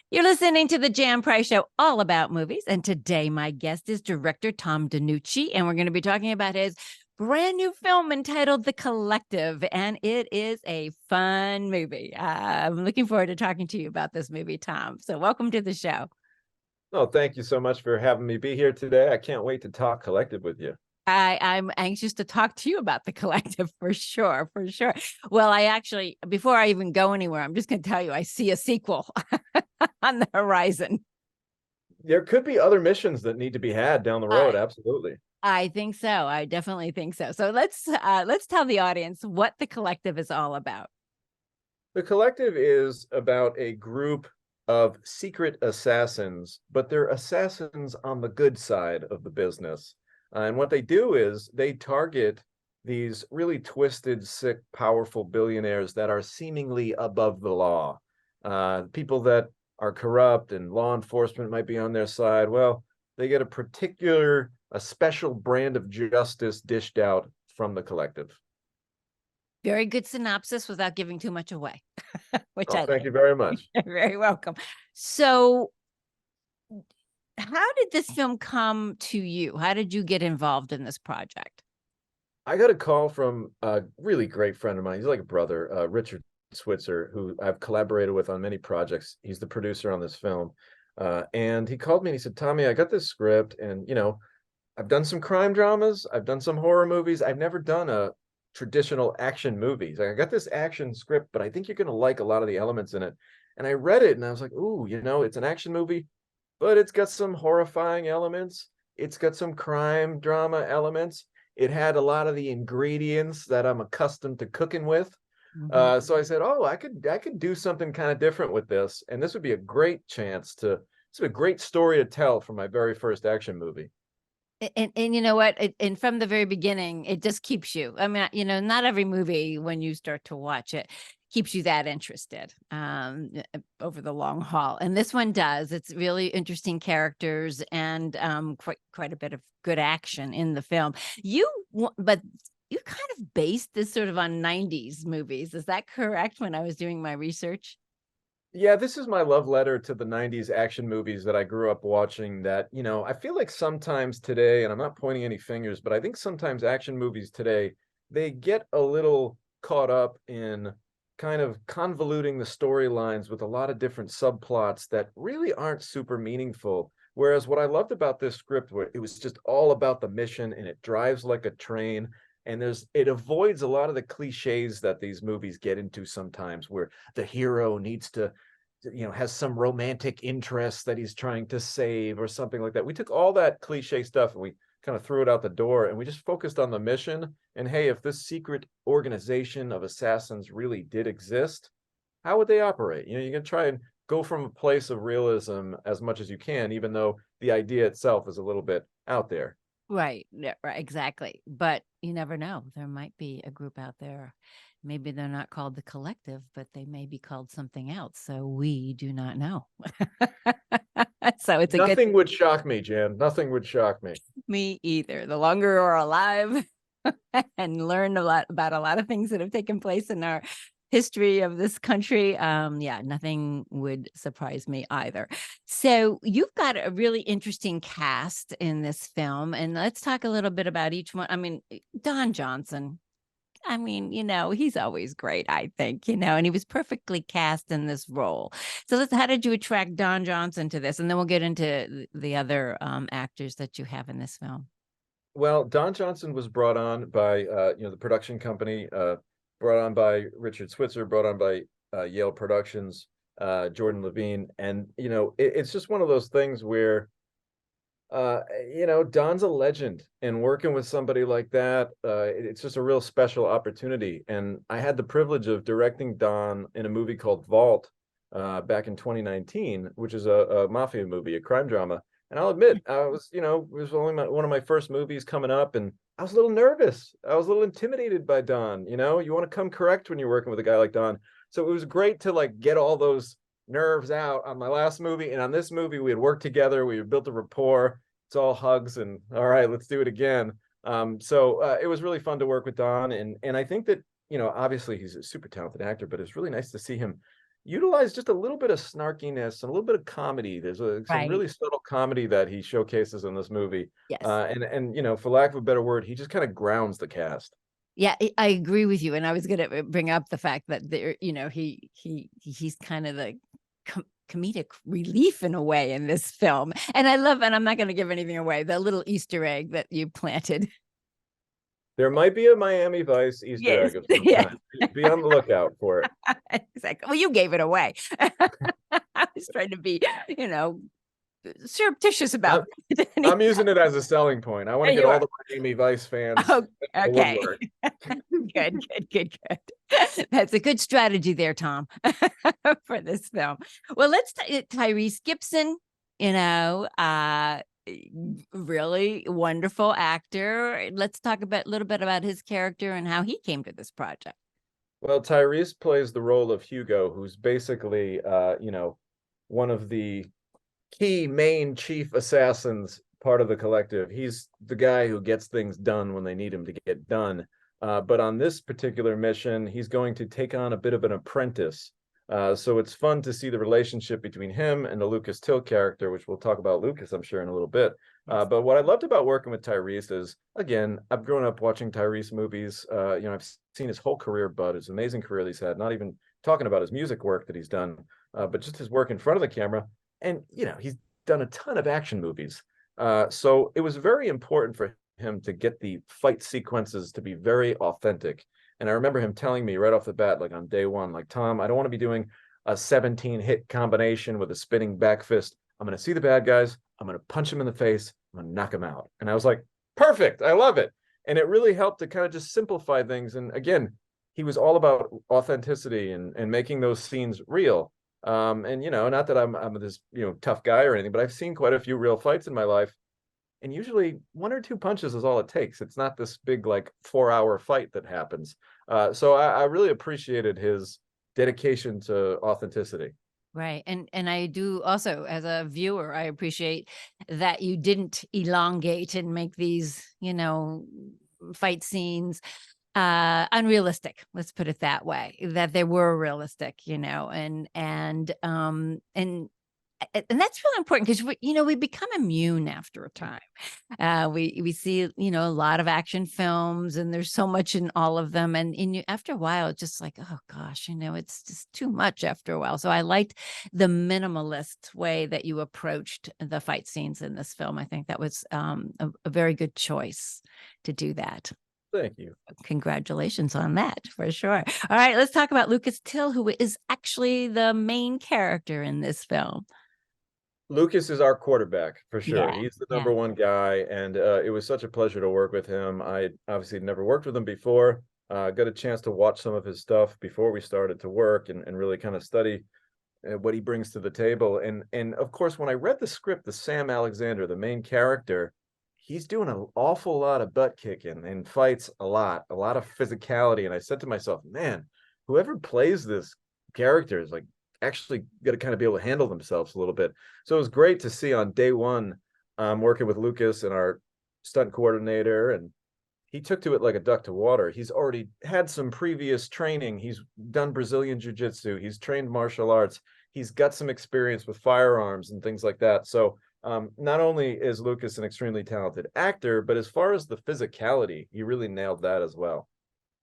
You're listening to the Jan Price Show, all about movies. And today, my guest is director Tom DeNucci, and we're going to be talking about his brand new film entitled The Collective. And it is a fun movie. I'm looking forward to talking to you about this movie, Tom. So, welcome to the show. Oh, thank you so much for having me be here today. I can't wait to talk collective with you. I'm anxious to talk to you about The Collective for sure, for sure. Well, I actually, before I even go anywhere, I'm just going to tell you I see a sequel on the horizon. There could be other missions that need to be had down the road. Absolutely. I think so. I definitely think so. So let's tell the audience what The Collective is all about. The collective is about a group of secret assassins, but they're assassins on the good side of the business. And what they do is they target these really twisted, sick, powerful billionaires that are seemingly above the law. People that are corrupt and law enforcement might be on their side. Well, they get a special brand of justice dished out from the collective. Very good synopsis without giving too much away, which I Thank you very much. You're very welcome. So, how did this film come to you? How did you get involved in this project? I got a call from a really great friend of mine. He's like a brother, Richard Switzer, who I've collaborated with on many projects. He's the producer on this film. And he called me and he said, Tommy, I got this script and, I've done some crime dramas. I've done some horror movies. I've never done a traditional action movies. I got this action script, but I think you're going to like a lot of the elements in it. And I read it and I was like, ooh, it's an action movie, but it's got some horrifying elements. It's got some crime drama elements. It had a lot of the ingredients that I'm accustomed to cooking with. So I said, oh, I could do something kind of different with this. And this would be a great chance to, it's a great story to tell for my very first action movie. And you know what? And from the very beginning, it just keeps you. I mean, not every movie, when you start to watch it, keeps you that interested over the long haul. And this one does. It's really interesting characters and quite a bit of good action in the film. But you kind of based this sort of on 90s movies. Is that correct when I was doing my research? Yeah, this is my love letter to the 90s action movies that I grew up watching that, I feel like sometimes today, and I'm not pointing any fingers, but I think sometimes action movies today, they get a little caught up in kind of convoluting the storylines with a lot of different subplots that really aren't super meaningful. Whereas what I loved about this script, where it was just all about the mission and it drives like a train. And it avoids a lot of the cliches that these movies get into sometimes, where the hero needs to, has some romantic interest that he's trying to save or something like that. We took all that cliche stuff and we kind of threw it out the door and we just focused on the mission. And hey, if this secret organization of assassins really did exist, how would they operate? You can try and go from a place of realism as much as you can, even though the idea itself is a little bit out there. Right. Yeah, right. Exactly. But you never know. There might be a group out there. Maybe they're not called the collective, but they may be called something else. So we do not know. So it's Nothing would shock me, Jan. Nothing would shock me. Me either. The longer we're alive and learn a lot about a lot of things that have taken place in our history of this country, nothing would surprise me either. So you've got a really interesting cast in this film, and let's talk a little bit about each one. I mean, Don Johnson, he's always great, I think, and he was perfectly cast in this role. So how did you attract Don Johnson to this? And then we'll get into the other actors that you have in this film. Well, Don Johnson was brought on by the production company, brought on by Richard Switzer, brought on by Yale Productions, Jordan Levine. And, it's just one of those things where, Don's a legend, and working with somebody like that, it's just a real special opportunity. And I had the privilege of directing Don in a movie called Vault back in 2019, which is a mafia movie, a crime drama. And I'll admit, I was, it was only one of my first movies coming up, and I was a little nervous. I was a little intimidated by Don. You want to come correct when you're working with a guy like Don. So it was great to like get all those nerves out on my last movie. And on this movie, we had worked together. We had built a rapport. It's all hugs and all right, let's do it again. So it was really fun to work with Don. And I think that, obviously he's a super talented actor, but it's really nice to see him utilize just a little bit of snarkiness and a little bit of comedy. There's some Right. really subtle comedy that he showcases in this movie. Yes. And you know, for lack of a better word, he just kind of grounds the cast. Yeah, I agree with you. And I was going to bring up the fact that there, he's kind of the comedic relief in a way in this film. And I love, and I'm not going to give anything away, the little Easter egg that you planted. There might be a Miami Vice Easter Yes. egg of some Yeah. kind. Be on the lookout for it. Exactly. Well, you gave it away. I was trying to be, you know, surreptitious about I'm, it. I'm using it as a selling point. I want to There get you all are. the Miami Vice fans Oh, in the okay. woodwork. Good. That's a good strategy there, Tom, for this film. Well, Tyrese Gibson, you know, really wonderful actor. Let's talk a little bit about his character and how he came to this project. Well, Tyrese plays the role of Hugo, who's basically, you know, one of the key main chief assassins, part of the collective. He's the guy who gets things done when they need him to get done. But on this particular mission, he's going to take on a bit of an apprentice. So it's fun to see the relationship between him and the Lucas Till character, which we'll talk about Lucas, I'm sure, in a little bit. Yes. But what I loved about working with Tyrese is, again, I've grown up watching Tyrese movies. You know, I've seen his whole career, but his amazing career that he's had, not even talking about his music work that he's done, but just his work in front of the camera. And, you know, he's done a ton of action movies. So it was very important for him to get the fight sequences to be very authentic. And I remember him telling me right off the bat, like on day one, like, Tom, I don't want to be doing a 17 hit combination with a spinning back fist. I'm going to see the bad guys. I'm going to punch them in the face. I'm going to knock them out. And I was like, perfect. I love it. And it really helped to kind of just simplify things. And again, he was all about authenticity and making those scenes real. And you know, not that I'm this, you know, tough guy or anything, but I've seen quite a few real fights in my life. And usually one or two punches is all it takes. It's not this big like 4 hour fight that happens. So I really appreciated his dedication to authenticity. Right. And I do also, as a viewer, I appreciate that you didn't elongate and make these, fight scenes unrealistic. Let's put it that way. That they were realistic, and that's really important because we become immune after a time. We see a lot of action films, and there's so much in all of them, and after a while, it's just like, oh gosh, it's just too much after a while. So I liked the minimalist way that you approached the fight scenes in this film. I think that was a very good choice to do that. Thank you. Congratulations on that, for sure. All right, let's talk about Lucas Till, who is actually the main character in this film. Lucas is our quarterback for sure. Yeah, He's the yeah. number one guy, and it was such a pleasure to work with him. I obviously never worked with him before. Got a chance to watch some of his stuff before we started to work and really kind of study what he brings to the table. And of course, when I read the script, the Sam Alexander, the main character, he's doing an awful lot of butt kicking and fights a lot of physicality. And I said to myself, man, whoever plays this character is like actually got to kind of be able to handle themselves a little bit. So it was great to see on day one, working with Lucas and our stunt coordinator, and he took to it like a duck to water. He's already had some previous training. He's done Brazilian jiu-jitsu. He's trained martial arts. He's got some experience with firearms and things like that. So not only is Lucas an extremely talented actor, but as far as the physicality, he really nailed that as well.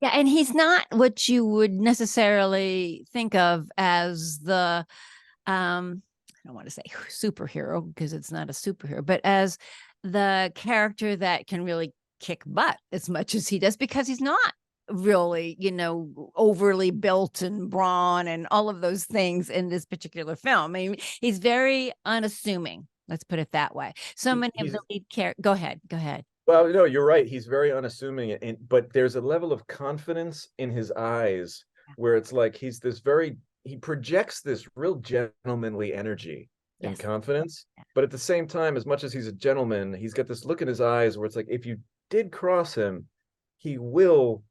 Yeah, and he's not what you would necessarily think of as the I don't want to say superhero because it's not a superhero, but as the character that can really kick butt as much as he does, because he's not really, overly built and brawn and all of those things in this particular film. I mean, he's very unassuming. Let's put it that way. So many of He's the lead characters. Go ahead. Go ahead. Well, no, you're right. He's very unassuming, but there's a level of confidence in his eyes where it's like he projects this real gentlemanly energy and Yes. confidence. But at the same time, as much as he's a gentleman, he's got this look in his eyes where it's like if you did cross him, he will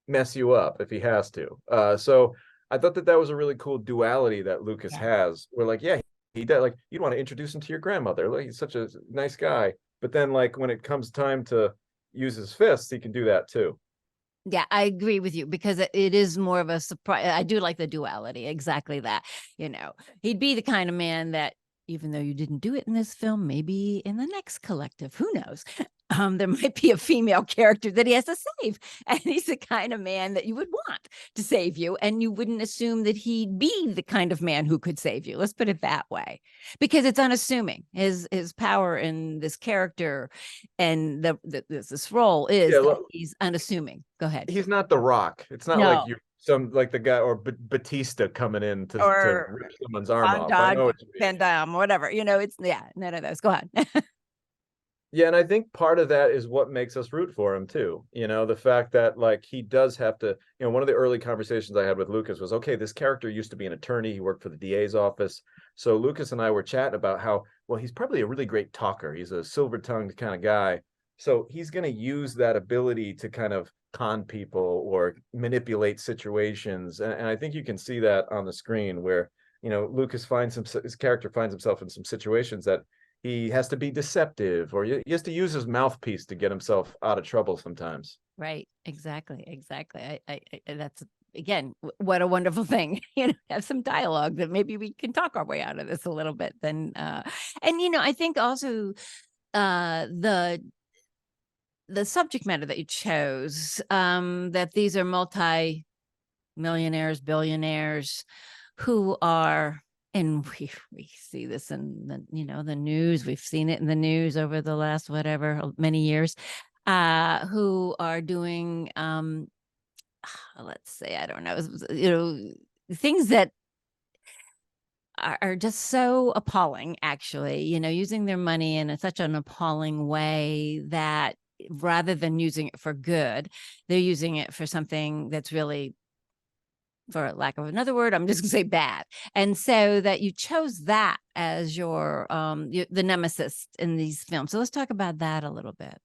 mess you up if he has to. So I thought that was a really cool duality that Lucas Yeah. has. Where like, yeah, he does, like you'd want to introduce him to your grandmother. Like he's such a nice guy, but then like when it comes time to use his fists, he can do that too. Yeah, I agree with you because it is more of a surprise. I do like the duality, exactly that. You know, he'd be the kind of man that, even though you didn't do it in this film, maybe in the next collective, who knows? There might be a female character that he has to save, and he's the kind of man that you would want to save you, and you wouldn't assume that he'd be the kind of man who could save you. Let's put it that way, because it's unassuming. His power in this character and this role is Yeah, that look, he's unassuming. Go ahead. he's not The Rock. It's not like No, you some like the guy or Batista coming in to or rip someone's arm Van off. I Dodge, know what you Van mean. Damme, whatever. You know, it's yeah, none of those. Go on. Yeah, and I think part of that is what makes us root for him too. You know, the fact that like he does have to, one of the early conversations I had with Lucas was, okay, this character used to be an attorney. He worked for the DA's office. So Lucas and I were chatting about how, well, he's probably a really great talker. He's a silver-tongued kind of guy. So he's going to use that ability to kind of con people or manipulate situations. And I think you can see that on the screen where, Lucas finds his character finds himself in some situations that he has to be deceptive or he has to use his mouthpiece to get himself out of trouble sometimes. Right. Exactly. Exactly. That's again, what a wonderful thing. Have some dialogue that maybe we can talk our way out of this a little bit. Then, and I think also the subject matter that you chose, that these are multi-millionaires, billionaires who are, and we see this in the news. We've seen it in the news over the last whatever many years, who are doing let's say, I don't know, things that are just so appalling, actually, using their money in such an appalling way that rather than using it for good, they're using it for something that's really, for lack of another word, I'm just gonna say bad. And so that you chose that as the nemesis in these films. So let's talk about that a little bit.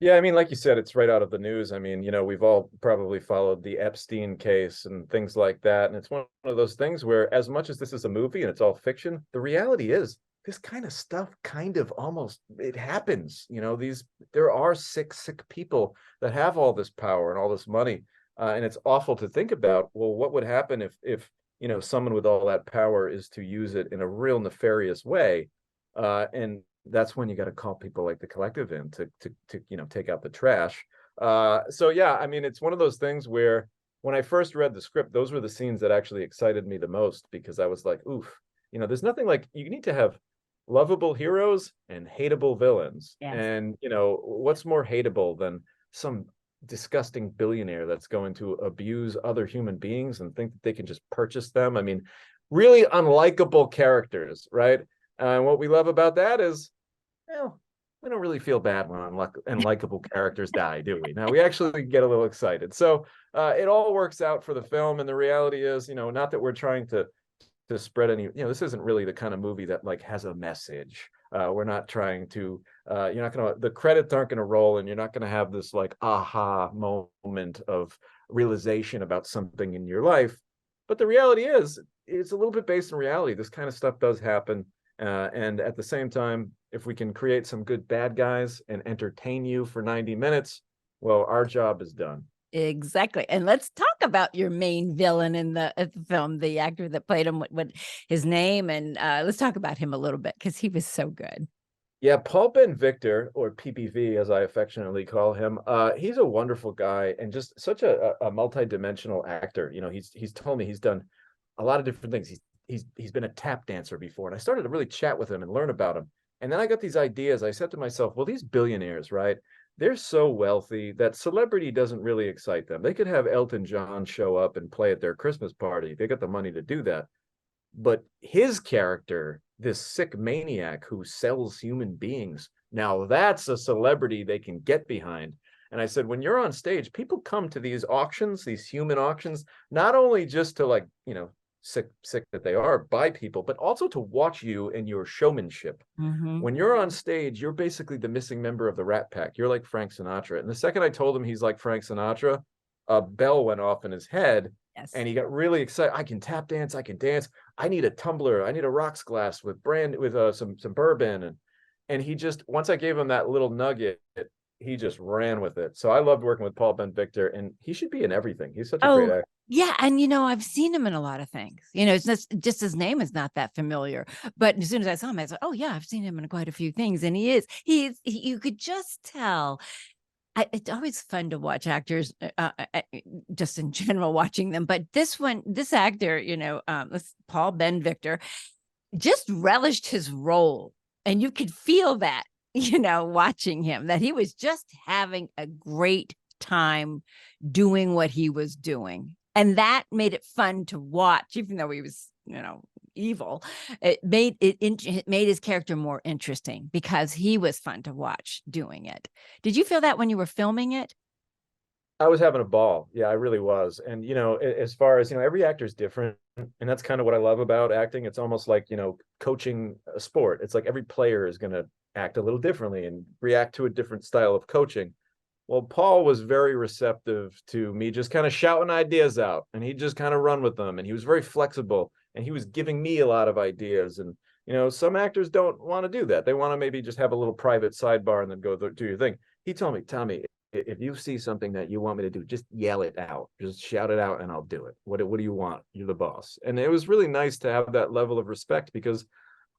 Yeah, I mean, like you said, it's right out of the news. I mean, we've all probably followed the Epstein case and things like that. And it's one of those things where, as much as this is a movie and it's all fiction, the reality is this kind of stuff kind of almost it happens. There are sick people that have all this power and all this money. And it's awful to think about, well, what would happen if someone with all that power is to use it in a real nefarious way? And that's when you got to call people like the collective in to take out the trash. So yeah, I mean, it's one of those things where when I first read the script, those were the scenes that actually excited me the most because I was like, oof, there's nothing like you need to have lovable heroes and hateable villains. Yes. And what's more hateable than some disgusting billionaire that's going to abuse other human beings and think that they can just purchase them? I mean, really unlikable characters, right? And what we love about that is, well, we don't really feel bad when unlikable characters die, do we? Now we actually get a little excited. So it all works out for the film. And the reality is, not that we're trying to spread any, this isn't really the kind of movie that like has a message. We're not trying to, you're not going to, the credits aren't going to roll and you're not going to have this like aha moment of realization about something in your life. But the reality is, it's a little bit based in reality. This kind of stuff does happen. And at the same time, if we can create some good bad guys and entertain you for 90 minutes, well, our job is done. Exactly. And let's talk about your main villain in the film, the actor that played him, what his name, and let's talk about him a little bit because he was so good. Yeah, Paul Ben Victor, or PBV as I affectionately call him, he's a wonderful guy and just such a multi-dimensional actor. He's told me he's done a lot of different things. He's been a tap dancer before, and I started to really chat with him and learn about him. And then I got these ideas. I said to myself, well, these billionaires, right? They're so wealthy that celebrity doesn't really excite them. They could have Elton John show up and play at their Christmas party. They got the money to do that. But his character, this sick maniac who sells human beings, now that's a celebrity they can get behind. And I said, when you're on stage, people come to these auctions, these human auctions, not only just to like, sick that they are, buy people, but also to watch you and your showmanship. Mm-hmm. When you're on stage, you're basically the missing member of the Rat Pack. You're like Frank Sinatra. And the second I told him he's like Frank Sinatra, a bell went off in his head Yes. and he got really excited. I can tap dance. I can dance. I need a tumbler. I need a rocks glass with some bourbon. And he just, once I gave him that little nugget, he just ran with it. So I loved working with Paul Ben Victor, and he should be in everything. He's such a great Oh, actor. yeah. And, I've seen him in a lot of things. It's just his name is not that familiar. But as soon as I saw him, I said, oh, yeah, I've seen him in quite a few things. And you could just tell. It's always fun to watch actors, just in general, watching them. But this actor, this Paul Ben Victor, just relished his role. And you could feel that, watching him, that he was just having a great time doing what he was doing. And that made it fun to watch, even though he was, evil. It made his character more interesting because he was fun to watch doing it. Did you feel that when you were filming it? I was having a ball. Yeah, I really was. And as far as every actor is different, and that's kind of what I love about acting. It's almost like coaching a sport. It's like every player is going to act a little differently and react to a different style of coaching. Well, Paul was very receptive to me just kind of shouting ideas out, and he just kind of run with them, and he was very flexible, and he was giving me a lot of ideas. And some actors don't want to do that. They want to maybe just have a little private sidebar and then go do your thing. He told me, Tommy, if you see something that you want me to do, just yell it out, just shout it out, and I'll do it. What do you want? You're the boss. And it was really nice to have that level of respect, because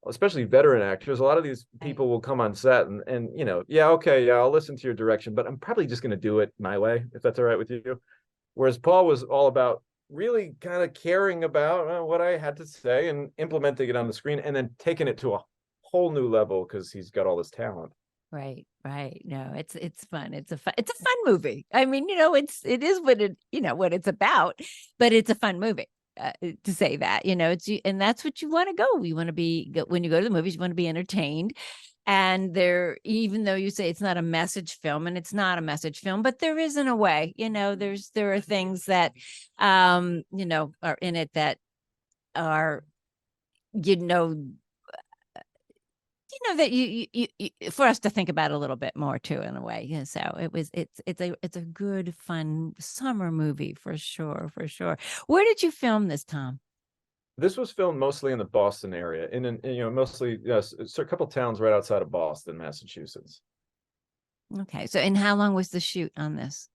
especially veteran actors, a lot of these people will come on set and yeah, okay, yeah, I'll listen to your direction, but I'm probably just going to do it my way, if that's all right with you. Whereas Paul was all about really kind of caring about what I had to say and implementing it on the screen, and then taking it to a whole new level because he's got all this talent. Right, right. No, it's fun. It's a fun movie. I mean, it is what it's about, but it's a fun movie. To say that, and that's what you want to go. You want to when you go to the movies, you want to be entertained. And even though you say it's not a message film, and it's not a message film, but there is, in a way, there are things that, are in it that are, that you for us to think about a little bit more too, in a way. Yeah, so it's a good, fun summer movie for sure, for sure. Where did you film this, Tom? This was filmed mostly in the Boston area, mostly, yes, it's a couple towns right outside of Boston, Massachusetts. Okay, so and how long was the shoot on this?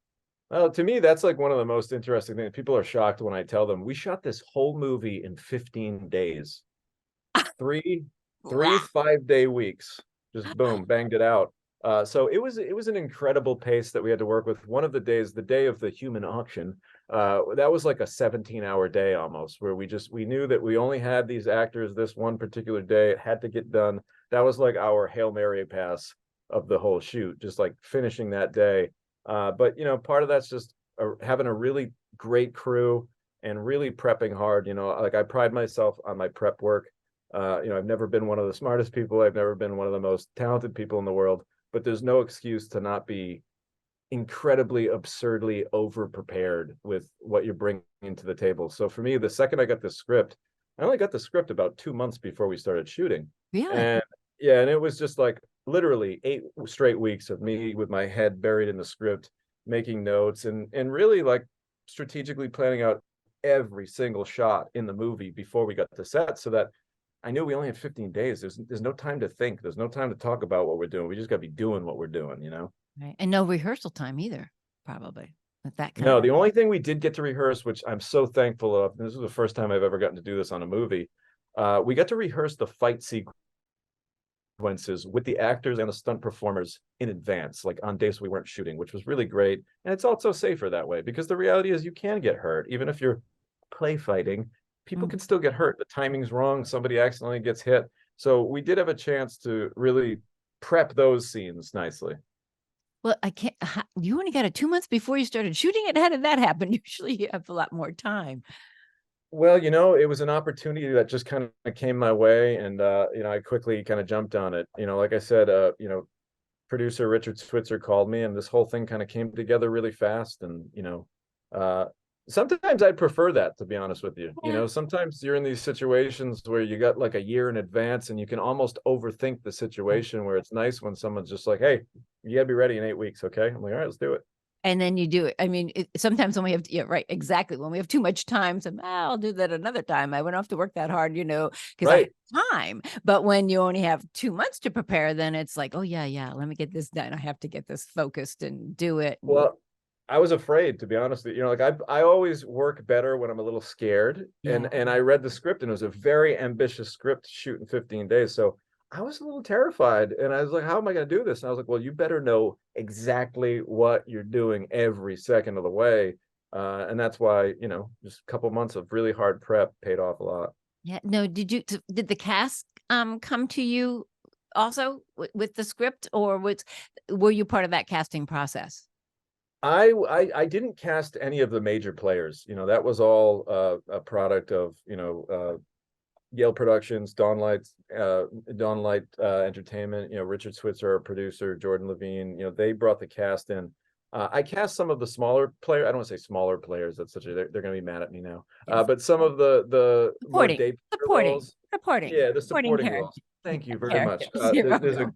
Well, to me, that's like one of the most interesting things. People are shocked when I tell them we shot this whole movie in 15 days. Three Wow. 5-day weeks, just boom, banged it out. So it was an incredible pace that we had to work with. One of the days, the day of the human auction, that was like a 17-hour day almost, where we knew that we only had these actors this one particular day. It had to get done. That was like our Hail Mary pass of the whole shoot, just like finishing that day. But part of that's just having a really great crew and really prepping hard. Like I pride myself on my prep work. I've never been one of the smartest people. I've never been one of the most talented people in the world, but there's no excuse to not be incredibly absurdly over prepared with what you're bringing to the table. So for me, the second I got the script, I only got the script about 2 months before we started shooting. Really? And yeah, and it was just like literally 8 straight weeks of me with my head buried in the script, making notes and really like strategically planning out every single shot in the movie before we got to set, so that I knew we only had 15 days. There's no time to think. There's no time to talk about what we're doing. We just got to be doing what we're doing. Right. And no rehearsal time either, probably, with that kind No, of. the only thing we did get to rehearse, which I'm so thankful of, and this is the first time I've ever gotten to do this on a movie, we got to rehearse the fight sequences with the actors and the stunt performers in advance, like on days we weren't shooting, which was really great. And it's also safer that way, because the reality is you can get hurt. Even if you're play fighting, people Mm. can still get hurt. The timing's wrong. Somebody accidentally gets hit. So we did have a chance to really prep those scenes nicely. Well, I can't. You only got it 2 months before you started shooting it. How did that happen? Usually, you have a lot more time. Well, it was an opportunity that just kind of came my way, and I quickly kind of jumped on it. Like I said, producer Richard Switzer called me, and this whole thing kind of came together really fast. And uh, sometimes I'd prefer that, to be honest with you. Yeah. Sometimes you're in these situations where you got like a year in advance, and you can almost overthink the situation. Where it's nice when someone's just like, "Hey, you gotta be ready in 8 weeks, okay?" I'm like, "All right, let's do it." and then you do it. I mean, sometimes when we have, yeah, right, exactly. When we have too much time, so I'll do that another time. I won't have to work that hard, because I Right. have time. But when you only have 2 months to prepare, then it's like, oh yeah, yeah, let me get this done. I have to get this focused and do it. And Well, I was afraid, to be honest with you. Like I always work better when I'm a little scared. yeah, And I read the script and it was a very ambitious script to shoot in 15 days. So I was a little terrified and I was like, how am I going to do this? And I was like, well, you better know exactly what you're doing every second of the way. And that's why, just a couple months of really hard prep paid off a lot. yeah. No, did the cast come to you also with the script, or were you part of that casting process? I didn't cast any of the major players. That was all a product of, Yale Productions, Dawnlight Entertainment, Richard Switzer, our producer, Jordan Levine, they brought the cast in. I cast some of the smaller players. I don't want to say smaller players. That's they're going to be mad at me now. Yes, But some of the more supporting, debut supporting, roles, supporting, yeah, the supporting supporting character, roles. Thank you very much. characters. You're There's a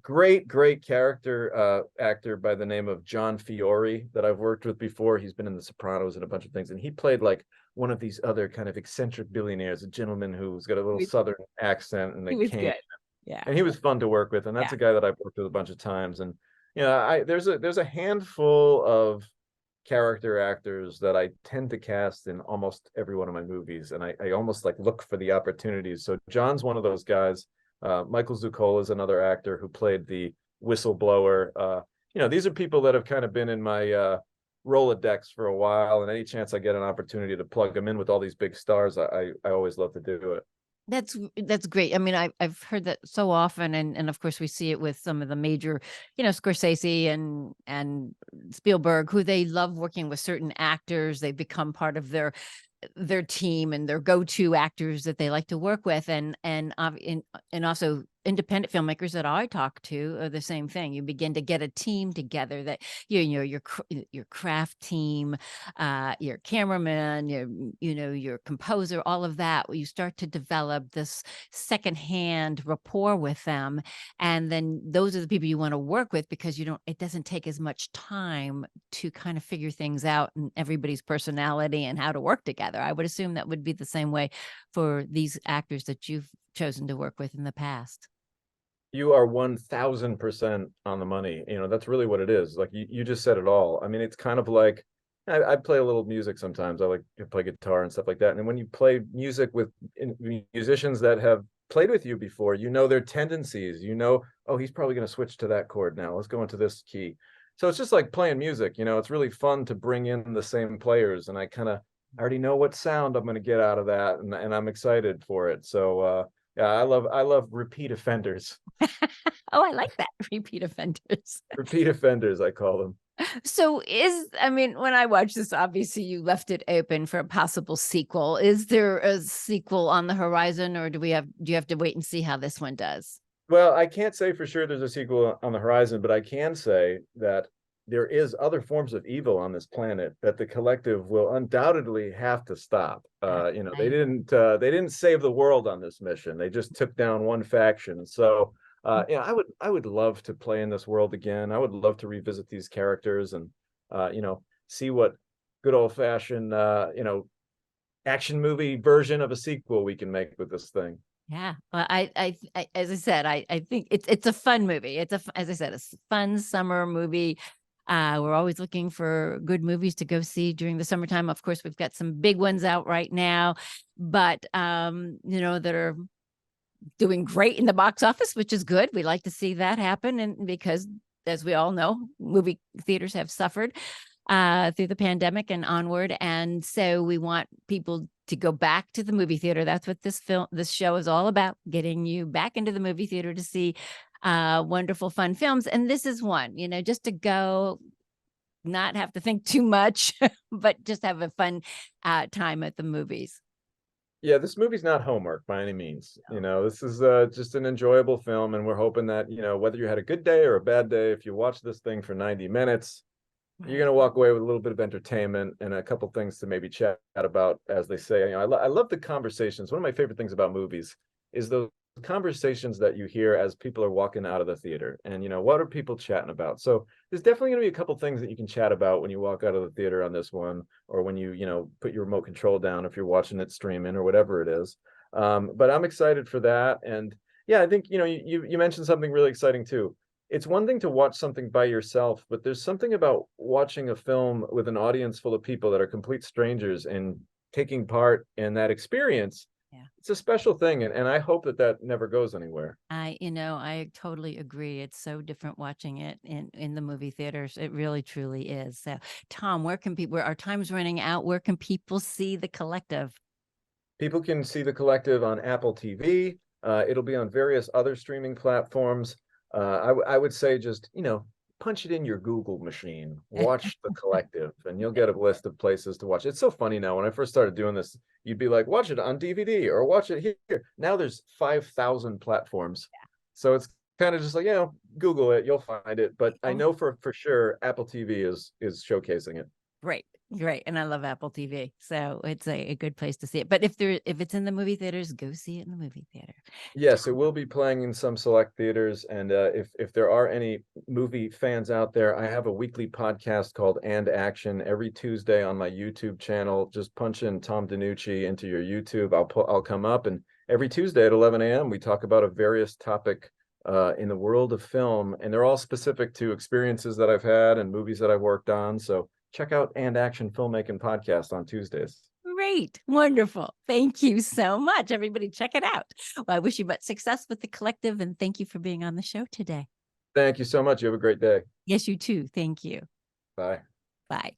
welcome. great character actor by the name of John Fiore that I've worked with before. He's been in The Sopranos and a bunch of things, and he played like one of these other kind of eccentric billionaires, a gentleman who's got a little southern accent and He a was cane, good. Yeah, and he was fun to work with. And yeah. that's a guy that I've worked with a bunch of times. And there's a handful of character actors that I tend to cast in almost every one of my movies, and I almost like look for the opportunities. So John's one of those guys. Michael Zuccola is another actor who played the whistleblower. These are people that have kind of been in my Rolodex for a while, and any chance I get an opportunity to plug them in with all these big stars, I always love to do it. That's great. I mean, I've heard that so often, and of course we see it with some of the major, Scorsese and Spielberg, who they love working with certain actors. They become part of their team and their go-to actors that they like to work with, and also independent filmmakers that I talk to are the same thing. You begin to get a team together that your craft team, your cameraman, your composer, all of that. You start to develop this secondhand rapport with them, and then those are the people you want to work with, because it doesn't take as much time to kind of figure things out and everybody's personality and how to work together. I would assume that would be the same way for these actors that you've chosen to work with in the past. You are 1000% on the money. That's really what it is. Like you just said it all. I mean, it's kind of like I play a little music sometimes. I like to play guitar and stuff like that. And when you play music with musicians that have played with you before, their tendencies. Oh, he's probably going to switch to that chord now. Let's go into this key. So it's just like playing music. It's really fun to bring in the same players, and I already know what sound I'm going to get out of that, and I'm excited for it. So yeah, I love repeat offenders. Oh, I like that. Repeat offenders. Repeat offenders, I call them. So I mean, when I watched this, obviously you left it open for a possible sequel. Is there a sequel on the horizon, or do you have to wait and see how this one does? Well, I can't say for sure there's a sequel on the horizon, but I can say that there is other forms of evil on this planet that the collective will undoubtedly have to stop. Right. They didn't save the world on this mission. They just took down one faction. So I would love to play in this world again. I would love to revisit these characters and see what good old fashioned action movie version of a sequel we can make with this thing. Yeah. Well, as I said, I think it's a fun movie. As I said, a fun summer movie. We're always looking for good movies to go see during the summertime. Of course, we've got some big ones out right now, but that are doing great in the box office, which is good. We like to see that happen, and because, as we all know, movie theaters have suffered through the pandemic and onward, and so we want people to go back to the movie theater. That's what this show is all about: getting you back into the movie theater to see wonderful, fun films. And this is one, just to go, not have to think too much, but just have a fun time at the movies. Yeah, this movie's not homework by any means. This is just an enjoyable film, and we're hoping that, whether you had a good day or a bad day, if you watch this thing for 90 minutes, you're going to walk away with a little bit of entertainment and a couple things to maybe chat about, as they say. I love the conversations. One of my favorite things about movies is those conversations that you hear as people are walking out of the theater, and what are people chatting about. So there's definitely going to be a couple things that you can chat about when you walk out of the theater on this one, or when you put your remote control down if you're watching it streaming or whatever it is. But I'm excited for that. And yeah, I think you mentioned something really exciting too. It's one thing to watch something by yourself, but there's something about watching a film with an audience full of people that are complete strangers and taking part in that experience. Yeah. It's a special thing, and I hope that never goes anywhere. I totally agree. It's so different watching it in the movie theaters. It really truly is. So, Tom, where can people? Where our time's running out? Where can people see The Collective? People can see The Collective on Apple TV. It'll be on various other streaming platforms. I would say just, punch it in your Google machine, watch The Collective, and you'll get a list of places to watch. It's so funny now. When I first started doing this, you'd be like, watch it on DVD or watch it here. Now there's 5,000 platforms. So it's kind of just like, Google it, you'll find it. But I know for sure Apple TV is showcasing it. Great. And I love Apple TV. So it's a good place to see it. But if it's in the movie theaters, go see it in the movie theater. Yes, it will be playing in some select theaters. And if there are any movie fans out there, I have a weekly podcast called And Action every Tuesday on my YouTube channel. Just punch in Tom DeNucci into your YouTube. I'll come up, and every Tuesday at 11 a.m. we talk about a various topic in the world of film, and they're all specific to experiences that I've had and movies that I've worked on. So check out And Action Filmmaking Podcast on Tuesdays. Great. Wonderful. Thank you so much. Everybody check it out. Well, I wish you much success with The Collective, and thank you for being on the show today. Thank you so much. You have a great day. Yes, you too. Thank you. Bye. Bye.